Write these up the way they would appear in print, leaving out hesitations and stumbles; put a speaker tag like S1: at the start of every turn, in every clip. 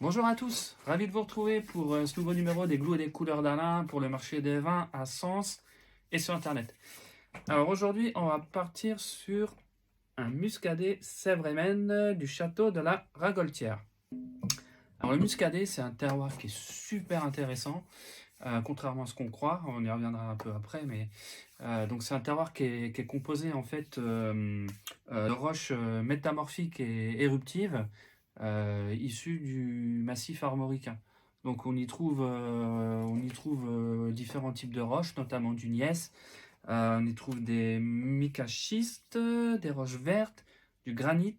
S1: Bonjour à tous, ravi de vous retrouver pour ce nouveau numéro des goûts et des couleurs d'Alain pour le marché des vins à Sens et sur internet. Alors aujourd'hui, on va partir sur un muscadet Sèvres-et-Maine du château de la Ragoltière. Alors le muscadet, c'est un terroir qui est super intéressant, contrairement à ce qu'on croit, on y reviendra un peu après, mais donc c'est un terroir qui est composé en fait de roches métamorphiques et éruptives issues du massif armoricain. Donc on y trouve différents types de roches, notamment du gneiss. On y trouve des micaschistes, des roches vertes, du granit.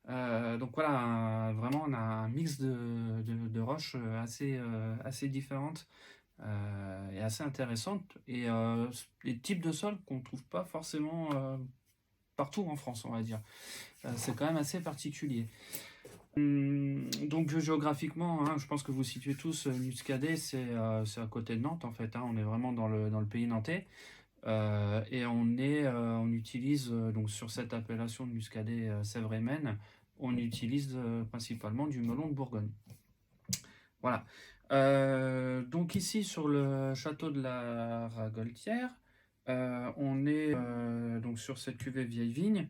S1: Donc voilà, vraiment on a un mix de roches assez différentes et assez intéressantes. Et des types de sols qu'on ne trouve pas forcément partout en France, on va dire. C'est quand même assez particulier. Donc géographiquement, hein, je pense que vous situez tous Muscadet, c'est à côté de Nantes en fait, hein, on est vraiment dans le pays nantais. Et on utilise donc sur cette appellation de Muscadet Sèvres-et-Maine, on utilise principalement du melon de Bourgogne. Voilà. Donc ici sur le château de la Ragoltière, on est donc sur cette cuvée vieille vigne.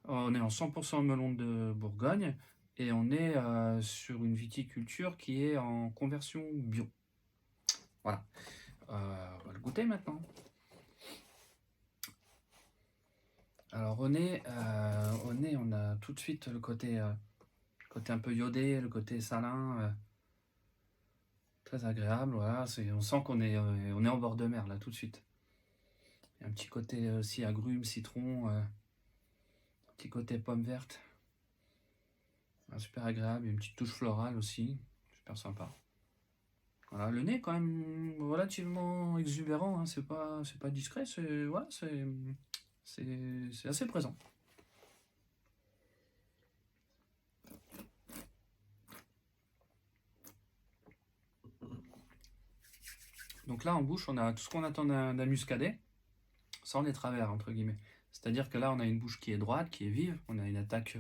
S1: On est en 100% melon de Bourgogne et on est sur une viticulture qui est en conversion bio. Voilà. On va le goûter maintenant. Alors au nez, on a tout de suite le côté un peu iodé, le côté salin, très agréable. Voilà, on sent on est en bord de mer là tout de suite. Il y a un petit côté aussi agrumes, citron, un petit côté pomme verte, super agréable. Une petite touche florale aussi, super sympa. Voilà, le nez est quand même relativement exubérant, hein, c'est pas discret, c'est assez présent. Donc là en bouche, on a tout ce qu'on attend d'un muscadet, sans les travers entre guillemets. C'est-à-dire que là on a une bouche qui est droite, qui est vive, on a une attaque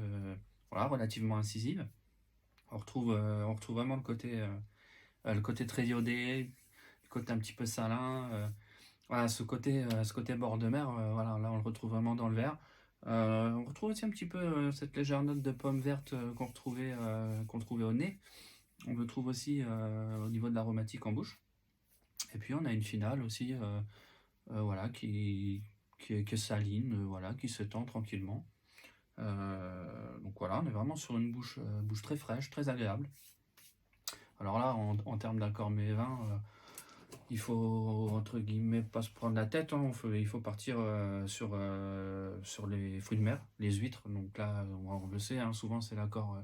S1: voilà, relativement incisive. On retrouve vraiment le côté très iodé, le côté un petit peu salin. Voilà, ce côté bord de mer, voilà, là on le retrouve vraiment dans le verre. On retrouve aussi un petit peu cette légère note de pomme verte qu'on trouvait au nez. On le trouve aussi au niveau de l'aromatique en bouche. Et puis on a une finale aussi, voilà, qui est saline, voilà, qui s'étend tranquillement. Donc voilà, on est vraiment sur une bouche très fraîche, très agréable. Alors là, en termes d'accord mais vin, il faut entre guillemets pas se prendre la tête, hein. Il faut partir sur les fruits de mer, les huîtres. Donc là, on le sait, hein, souvent c'est l'accord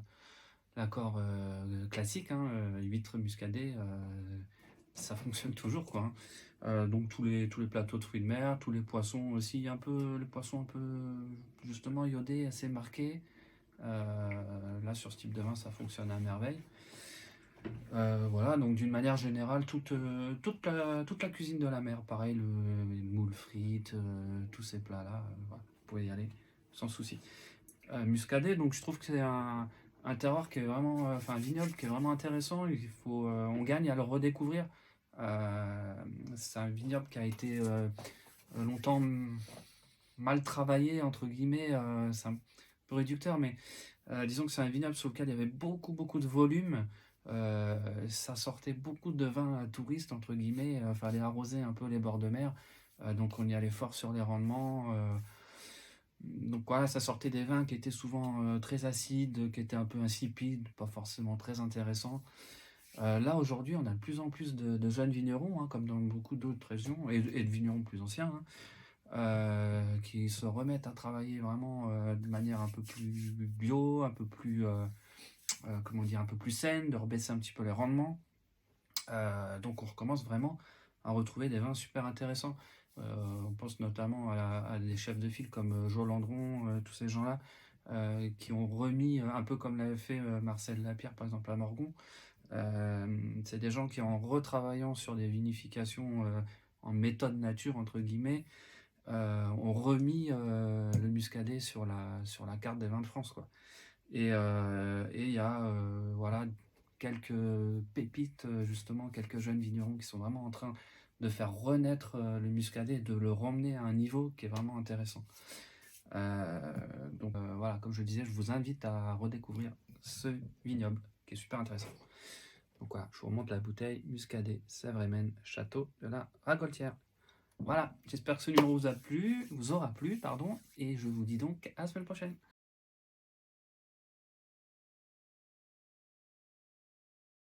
S1: classique, hein, huîtres muscadet, ça fonctionne toujours quoi, hein. Donc tous les plateaux de fruits de mer, tous les poissons aussi, les poissons un peu justement iodés, assez marqués. Là sur ce type de vin, ça fonctionne à merveille. Voilà, donc d'une manière générale, toute la cuisine de la mer, pareil, les moules frites, tous ces plats-là, voilà, vous pouvez y aller sans souci. Muscadet, donc je trouve que c'est un terroir qui est vraiment, enfin un vignoble qui est vraiment intéressant. On gagne à le redécouvrir. C'est un vignoble qui a été longtemps mal travaillé, entre guillemets. C'est un peu réducteur, mais disons que c'est un vignoble sur lequel il y avait beaucoup, beaucoup de volume. Ça sortait beaucoup de vins touristes, entre guillemets. Fallait arroser un peu les bords de mer. Donc on y allait fort sur les rendements. Donc voilà, ça sortait des vins qui étaient souvent très acides, qui étaient un peu insipides, pas forcément très intéressants. Là aujourd'hui, on a de plus en plus de jeunes vignerons, hein, comme dans beaucoup d'autres régions, et de vignerons plus anciens, hein, qui se remettent à travailler vraiment de manière un peu plus bio, un peu plus, comment dire, un peu plus saine, de rebaisser un petit peu les rendements. Donc on recommence vraiment à retrouver des vins super intéressants. On pense notamment à des chefs de file comme Jo Landron, tous ces gens-là, qui ont remis, un peu comme l'avait fait Marcel Lapierre par exemple à Morgon. C'est des gens qui, en retravaillant sur des vinifications en méthode nature, entre guillemets, ont remis le muscadet sur la carte des vins de France, quoi. Et il y a voilà, quelques pépites, justement, quelques jeunes vignerons qui sont vraiment en train de faire renaître le muscadet et de le ramener à un niveau qui est vraiment intéressant. Donc voilà, comme je le disais, je vous invite à redécouvrir ce vignoble qui est super intéressant. Donc voilà, je vous remonte la bouteille Muscadet Sèvres-et-Maine Château de la Ragoltière. Voilà, j'espère que ce numéro vous aura plu, pardon, et je vous dis donc à la semaine prochaine.